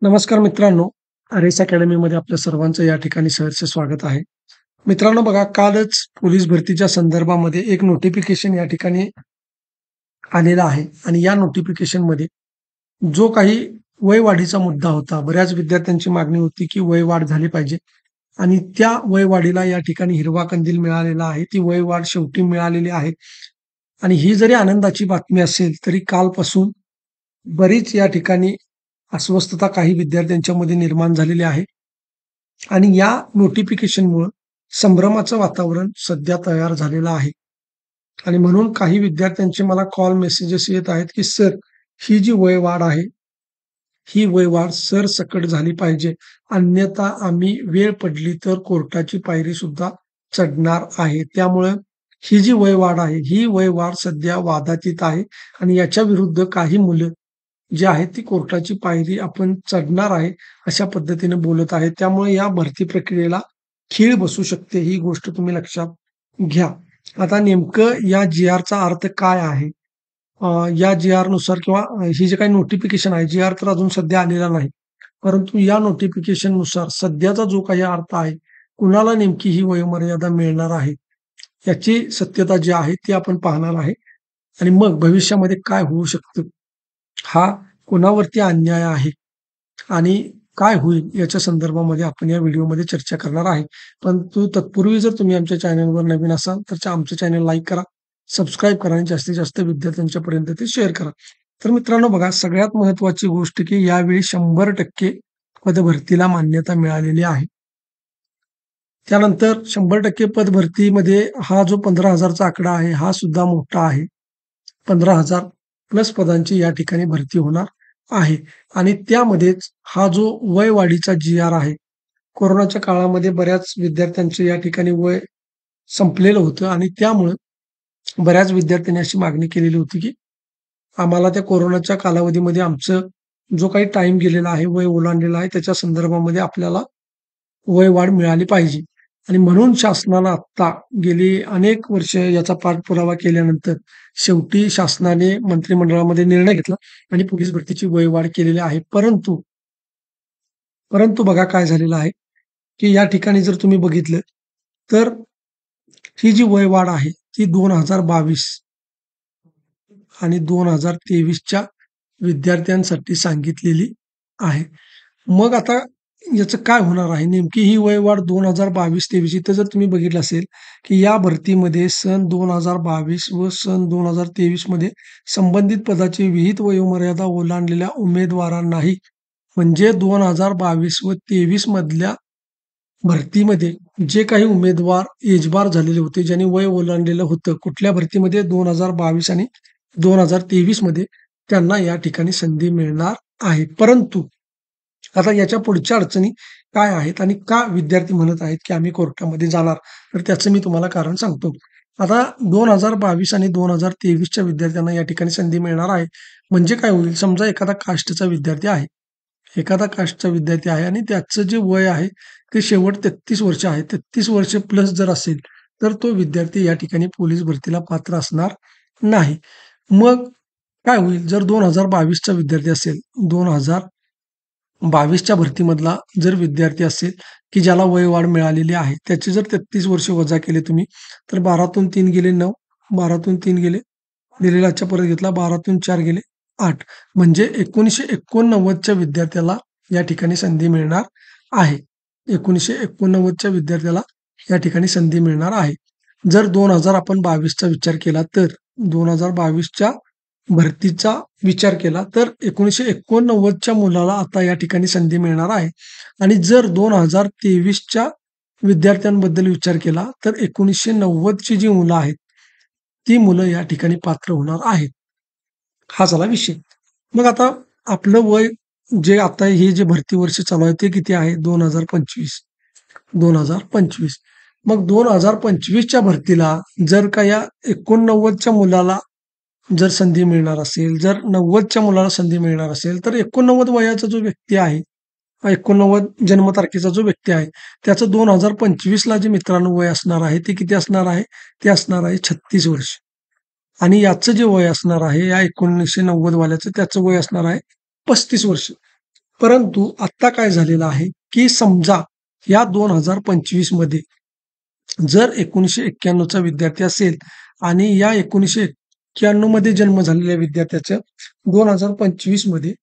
नमस्कार मित्रांनो, रेस अकॅडमीमध्ये आपल्या सर्वांचं या ठिकाणी सहर्ष स्वागत आहे. मित्रांनो बघा, कालच पोलीस भरतीच्या संदर्भामध्ये एक नोटिफिकेशन या ठिकाणी आलेला आहे आणि या नोटिफिकेशनमध्ये जो काही वयवाढीचा मुद्दा होता, बऱ्याच विद्यार्थ्यांची मागणी होती की वयवाढ झाली पाहिजे आणि त्या वयवाढीला या ठिकाणी हिरवा कंदील मिळालेला आहे. ती वयवाढ शेवटी मिळालेली आहे आणि ही जरी आनंदाची बातमी असेल, तरी कालपासून बरीच या ठिकाणी अस्वस्थता काही विद्यार्थ्यांच्या मध्ये निर्माण झालेली आहे आणि या नोटिफिकेशनमुळं संभ्रमाचं वातावरण सध्या तयार झालेलं आहे आणि म्हणून काही विद्यार्थ्यांचे मला कॉल मेसेजेस येत आहेत की सर, ही जी वयवाढ आहे, ही वयवाढ सरसकट झाली पाहिजे, अन्यथा आम्ही वेळ पडली तर कोर्टाची पायरी सुद्धा चढणार आहे. त्यामुळं ही जी वयवाढ आहे, ही वयवाढ सध्या वादातीत आहे आणि याच्या विरुद्ध काही मुलं जी आहे ती कोर्टाची पायरी आपण चढणार आहे, अशा पद्धतीने बोलत आहे. त्यामुळे या भरती प्रक्रियेला खीळ बसू शकते, ही गोष्ट तुम्ही लक्षात घ्या. आता नेमकं या जी-आरचा अर्थ काय आहे? या जी-आर नुसार किंवा ही जे काही नोटिफिकेशन आहे, जी-आर तर अजून सध्या आलेला नाही. परंतु या नोटिफिकेशन नुसार सध्याचा जो काही अर्थ आहे, कुणाला नेमकी ही वयोमर्यादा मिळणार आहे, याची सत्यता जी आहे ती आपण पाहणार आहे आणि मग भविष्यामध्ये काय होऊ शकतं, हा कोणावरती अन्याय आहे आणि काय होईल याच्या संदर्भामध्ये आपण या व्हिडिओमध्ये चर्चा करणार आहे. परंतु तत्पूर्वी जर तुम्ही आमच्या चॅनलवर नवीन असाल तर आमचं चॅनल लाईक करा, सबस्क्राईब करा आणि जास्तीत जास्त विद्यार्थ्यांच्या पर्यंत ते शेअर करा. तर मित्रांनो बघा, सगळ्यात महत्वाची गोष्ट की यावेळी 100% पदभरतीला मान्यता मिळालेली आहे. त्यानंतर 100% पदभरतीमध्ये हा जो 15,000चा आकडा आहे, हा सुद्धा मोठा आहे. 15,000 प्लस पदांची या ठिकाणी भरती होणार आहे आणि त्यामध्येच हा जो वयवाढीचा जी-आर आहे, कोरोनाच्या काळामध्ये बऱ्याच विद्यार्थ्यांचं या ठिकाणी वय संपलेलं होतं आणि त्यामुळं बऱ्याच विद्यार्थ्यांनी अशी मागणी केलेली होती की आम्हाला त्या कोरोनाच्या कालावधीमध्ये आमचं जो काही टाईम गेलेला आहे, वय ओलांडलेलं आहे, त्याच्या संदर्भामध्ये आपल्याला वयवाढ मिळाली पाहिजे आणि म्हणून शासनानं आत्ता गेली अनेक वर्ष याचा पाठपुरावा केल्यानंतर शेवटी शासनाने मंत्रिमंडळामध्ये निर्णय घेतला आणि पोलीस भरतीची वयवाढ केलेली आहे. परंतु परंतु बघा काय झालेलं आहे, की या ठिकाणी जर तुम्ही बघितलं, तर ही जी वयवाढ आहे, ती 2022 आणि 2023च्या विद्यार्थ्यांसाठी सांगितलेली आहे. मग आता याचं काय होणार आहे? नेमकी ही वयवाढ 2022-23 इथं जर तुम्ही बघितलं असेल, की या भरतीमध्ये सन 2022 व सन 2023 मध्ये संबंधित पदाची विहित वयोमर्यादा ओलांडलेल्या उमेदवारांनाही म्हणजे 2022 व 23 मधल्या भरतीमध्ये जे काही उमेदवार एजबार झालेले होते, ज्यांनी वय ओलांडलेलं होतं, कुठल्या भरतीमध्ये 2022 आणि 2023 मध्ये त्यांना या ठिकाणी संधी मिळणार आहे. परंतु आता याच्या पुढच्या अडचणी काय आहेत आणि का विद्यार्थी म्हणत आहेत, की आम्ही कोर्टामध्ये जाणार? तर त्याचं मी तुम्हाला कारण सांगतो. आता 2022 आणि 2023च्या विद्यार्थ्यांना या ठिकाणी संधी मिळणार आहे. म्हणजे काय होईल? समजा एखादा कास्टचा विद्यार्थी आहे. एखादा कास्टचा विद्यार्थी आहे आणि त्याचं जे वय आहे ते शेवट 33 वर्ष आहे. 33 वर्ष प्लस जर असेल, तर तो विद्यार्थी या ठिकाणी पोलीस भरतीला पात्र असणार नाही. मग काय होईल? जर 2022चा विद्यार्थी असेल, 2022च्या भरतीमधला जर विद्यार्थी असेल, की ज्याला वयवाढ मिळालेली आहे, त्याचे जर 33 वर्ष वजा केले तुम्ही, तर 12तून 3 गेले 9, 12तून 3 गेले, दिलेलाच्या परत घेतला, 12तून 4 गेले 8. म्हणजे 1989च्या विद्यार्थ्याला या ठिकाणी संधी मिळणार आहे. 1989च्या विद्यार्थ्याला या ठिकाणी संधी मिळणार आहे. जर 2000 आपण 22चा विचार केला तर 2022च्या भरतीचा विचार केला तर 1989च्या मुलाला आता या ठिकाणी संधी मिळणार आहे आणि जर 2023च्या विद्यार्थ्यांबद्दल विचार केला तर 1990ची जी मुलं आहेत, ती मुलं या ठिकाणी पात्र होणार आहेत. हा झाला विषय. मग आता आपलं वय जे आता हे जे भरती वर्ष चालू आहे ते किती आहे? 2025. 2025. मग 2025च्या भरतीला जर का या 89च्या मुलाला जर संधी मिळणार असेल, जर 90च्या मुलाला संधी मिळणार असेल, तर 89 वयाचा जो व्यक्ती आहे, 89 जन्मतारखेचा जो व्यक्ती आहे, त्याचं 2025ला जे मित्रांनो वय असणार आहे, ते किती असणार आहे? ते असणार आहे 36 वर्ष. आणि याचं जे वय असणार आहे, या 1990 वाल्याचं त्याचं वय असणार आहे 35 वर्ष. परंतु आत्ता काय झालेलं आहे, की समजा या 2025 मध्ये जर 1991 चा विद्यार्थी असेल आणि या 1991 मध्ये जन्म झालेल्या विद्यार्थ्याचं 2025 मध्ये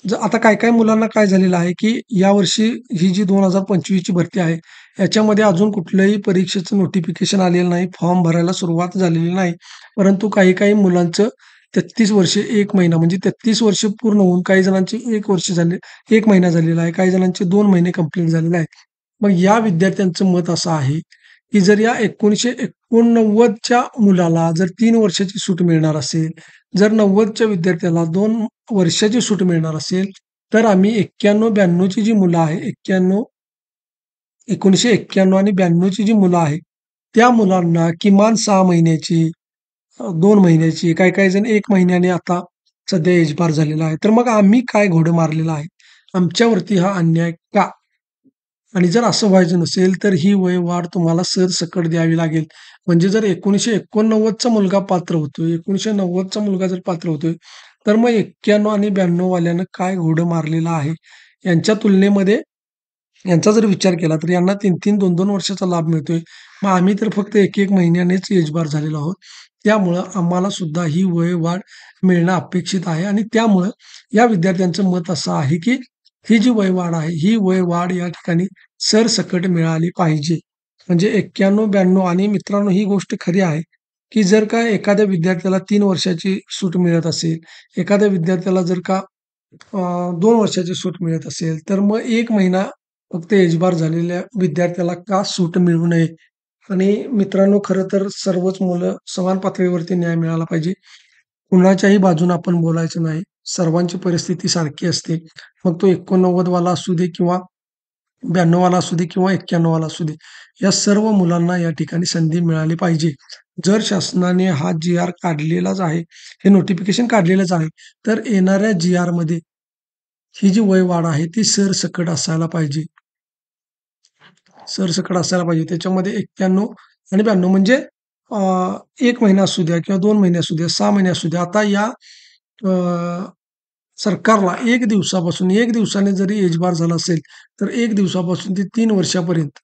आता काही-काही मुलांना काय झालेलं आहे, की यावर्षी ही जी 2025 ची भरती आहे, याच्यामध्ये अजून कुठल्याही परीक्षेचं नोटिफिकेशन आलेलं नाही, फॉर्म भरायला सुरुवात झालेली नाही. परंतु काही-काही मुलांचं 33 वर्षे 1 महिना म्हणजे 33 वर्ष पूर्ण होऊन काही जणांचे 1 वर्ष झाले 1 महिना झालेला आहे, काही जणांचे 2 महिने कंप्लीट झालेले आहेत. मग या विद्यार्थ्यांचं मत असं आहे, की जर या 1989 च्या मुलाला जर 3 वर्षाची सूट मिळणार असेल, जर 90च्या विद्यार्थ्याला 2 वर्षाची सूट मिळणार असेल, तर आम्ही 91-92 ची जी मुलं आहे, 1991 आणि 92 ची जी मुलं आहेत, त्या मुलांना किमान 6 महिन्याची, 2 महिन्याची, काही-काही जण 1 महिन्याने आता सध्या एज बार झालेला आहे. तर मग आम्ही काय घोडं मारलेलं आहे? आमच्यावरती हा अन्याय का? आणि जर असं व्हायचं नसेल, तर ही वयवाढ तुम्हाला सरसकट द्यावी लागेल. म्हणजे जर 1989 चा मुलगा पात्र होतोय, 1990 चा मुलगा जर पात्र होतोय, तर मग 91 आणि 92 वाल्यानं काय घोडं मारलेलं आहे? यांच्या तुलनेमध्ये यांचा जर विचार केला, तर यांना 3-3, 2-2 वर्षाचा लाभ मिळतोय. मग आम्ही तर फक्त 1-1 महिन्यानेच एजबार झालेलो आहोत. त्यामुळं आम्हाला सुद्धा ही वयवाढ मिळणं अपेक्षित आहे आणि त्यामुळं या विद्यार्थ्यांचं मत असं आहे, की ही जी वयवाढ आहे, ही वयवाढ या ठिकाणी सरसकट मिळाली पाहिजे. म्हणजे 91-92 आणि मित्रांनो ही गोष्ट खरी आहे, की जर का एखाद्या विद्यार्थ्याला 3 वर्षाची सूट मिळत असेल, एखाद्या विद्यार्थ्याला जर का 2 वर्षाची सूट मिळत असेल, तर मग 1 महिना फक्त एजबार झालेल्या विद्यार्थ्याला का सूट मिळू नये? आणि मित्रांनो खरं तर सर्वच मुलं समान पातळीवरती न्याय मिळाला पाहिजे. कुणाच्याही बाजूने आपण बोलायचं नाही. सर्वांची परिस्थिती सारखी असते. मग तो 89 वाला असू दे किंवा 92 वाला असू दे किंवा 91 वाला असू दे. या सर्व मुलांना या ठिकाणी संधी मिळाली पाहिजे. जर शासनाने हा जी-आर काढलेलाच आहे, हे नोटिफिकेशन काढलेलंच आहे, तर येणाऱ्या जी-आरमध्ये ही जी वयवाढ आहे ती सरसकट असायला पाहिजे. सरसकट असायला पाहिजे. त्याच्यामध्ये 91 आणि 92 म्हणजे अ, 1 महिना असू द्या किंवा 2 महिने असू द्या, 6 महिने असू द्या. आता या अ, सरकारला 1 दिवसापासून 1 दिवसाने जरी एजबार झाला असेल, तर 1 दिवसापासून ते 3 वर्षापर्यंत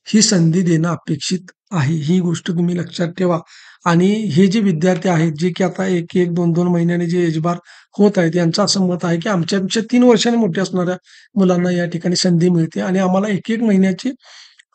ही संधी देणं अपेक्षित आहे. ही गोष्ट तुम्ही लक्षात ठेवा. आणि हे जे विद्यार्थी आहेत, जे की आता 1-1, 2-2 महिन्याने जे एजबार होत आहेत, यांचं असं मत आहे, की आमच्यापेक्षा 3 वर्षांनी मोठ्या असणाऱ्या मुलांना या ठिकाणी संधी मिळते आणि आम्हाला 1-1 महिन्याची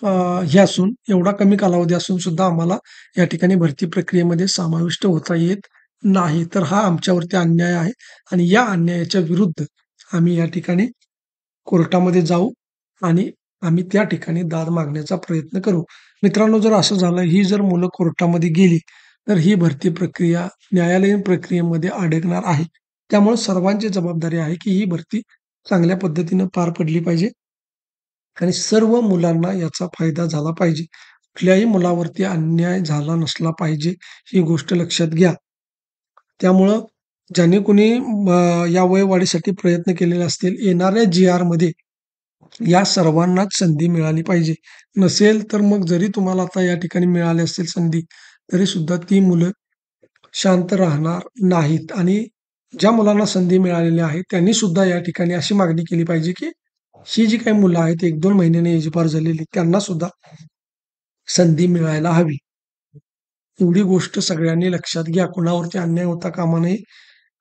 अ, हे असून एवढा कमी कालावधी असून सुद्धा आम्हाला या ठिकाणी भरती प्रक्रियेमध्ये समाविष्ट होता येत नाही. तर हा आमच्यावरती अन्याय आहे आणि या अन्यायाच्या विरुद्ध आम्ही या ठिकाणी कोर्टामध्ये जाऊ आणि आम्ही त्या ठिकाणी दाद मागण्याचा प्रयत्न करू. मित्रांनो, जर असं झालं, ही जर मुलं कोर्टामध्ये गेली, तर ही भरती प्रक्रिया न्यायालयीन प्रक्रियेमध्ये अडकणार आहे. त्यामुळे सर्वांची जबाबदारी आहे, की ही भरती चांगल्या पद्धतीनं पार पडली पाहिजे आणि सर्व मुलांना याचा फायदा झाला पाहिजे. कुठल्याही मुलावरती अन्याय झाला नसला पाहिजे, ही गोष्ट लक्षात घ्या. त्यामुळं ज्यांनी कोणी या वयवाढीसाठी प्रयत्न केलेले असतील, येणाऱ्या जी-आरमध्ये या सर्वांनाच संधी मिळाली पाहिजे. नसेल तर मग जरी तुम्हाला आता या ठिकाणी मिळाली असेल संधी, तरी सुद्धा ती मुलं शांत राहणार नाहीत आणि ज्या मुलांना संधी मिळालेली आहे, त्यांनी सुद्धा या ठिकाणी अशी मागणी केली पाहिजे, की ही जी काही मुलं आहेत 1-2 महिन्याने एजबार झालेली, त्यांना सुद्धा संधी मिळायला हवी. एवढी गोष्ट सगळ्यांनी लक्षात घ्या. कुणावरती अन्याय होता कामा नये.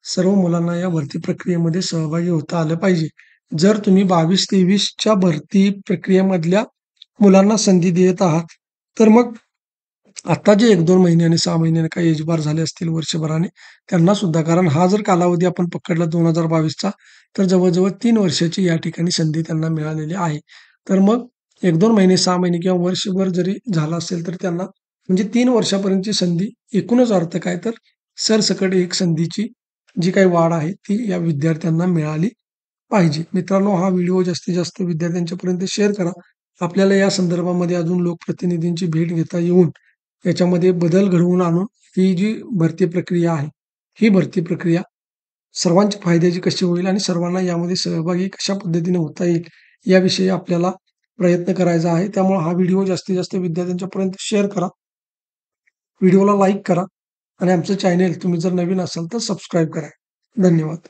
सर्व मुलांना या भरती प्रक्रियेमध्ये सहभागी होता आलं पाहिजे. जर तुम्ही 22-23 च्या भरती प्रक्रियेमधल्या मुलांना संधी देत आहात, तर मग आता जे 1-2 महिन्याने, 6 महिन्याने काही एजबार झाले असतील वर्षभराने, त्यांना सुद्धा कारण हा जर कालावधी आपण पकडला 2022 चा, तर जवळ-जवळ 3 वर्षाची या ठिकाणी संधी त्यांना मिळालेली आहे. तर मग 1-2 महिने, 6 महिने किंवा वर्षभर जरी झाला असेल, तर त्यांना म्हणजे 3 वर्षापर्यंतची संधी एकूणच अर्थ काय तर सरसकट एक संधीची जी काही वाढ आहे, ती या विद्यार्थ्यांना मिळाली पाहिजे. मित्रांनो, हा व्हिडिओ जास्तीत जास्त विद्यार्थ्यांच्यापर्यंत शेअर करा. आपल्याला या संदर्भामध्ये अजून लोकप्रतिनिधींची भेट घेता येऊन याच्यामध्ये बदल घडवून आणून ही जी भरती प्रक्रिया आहे, ही भरती प्रक्रिया सर्वांच्या फायद्याची कशी होईल आणि सर्वांना यामध्ये सहभागी कशा पद्धतीने होता येईल, याविषयी आपल्याला प्रयत्न करायचा आहे. त्यामुळे हा व्हिडिओ जास्तीत जास्त विद्यार्थ्यांच्यापर्यंत शेअर करा. व्हिडिओला लाईक करा आणि आमचं चॅनेल तुम्ही जर नवीन असाल तर सबस्क्राईब करा. धन्यवाद.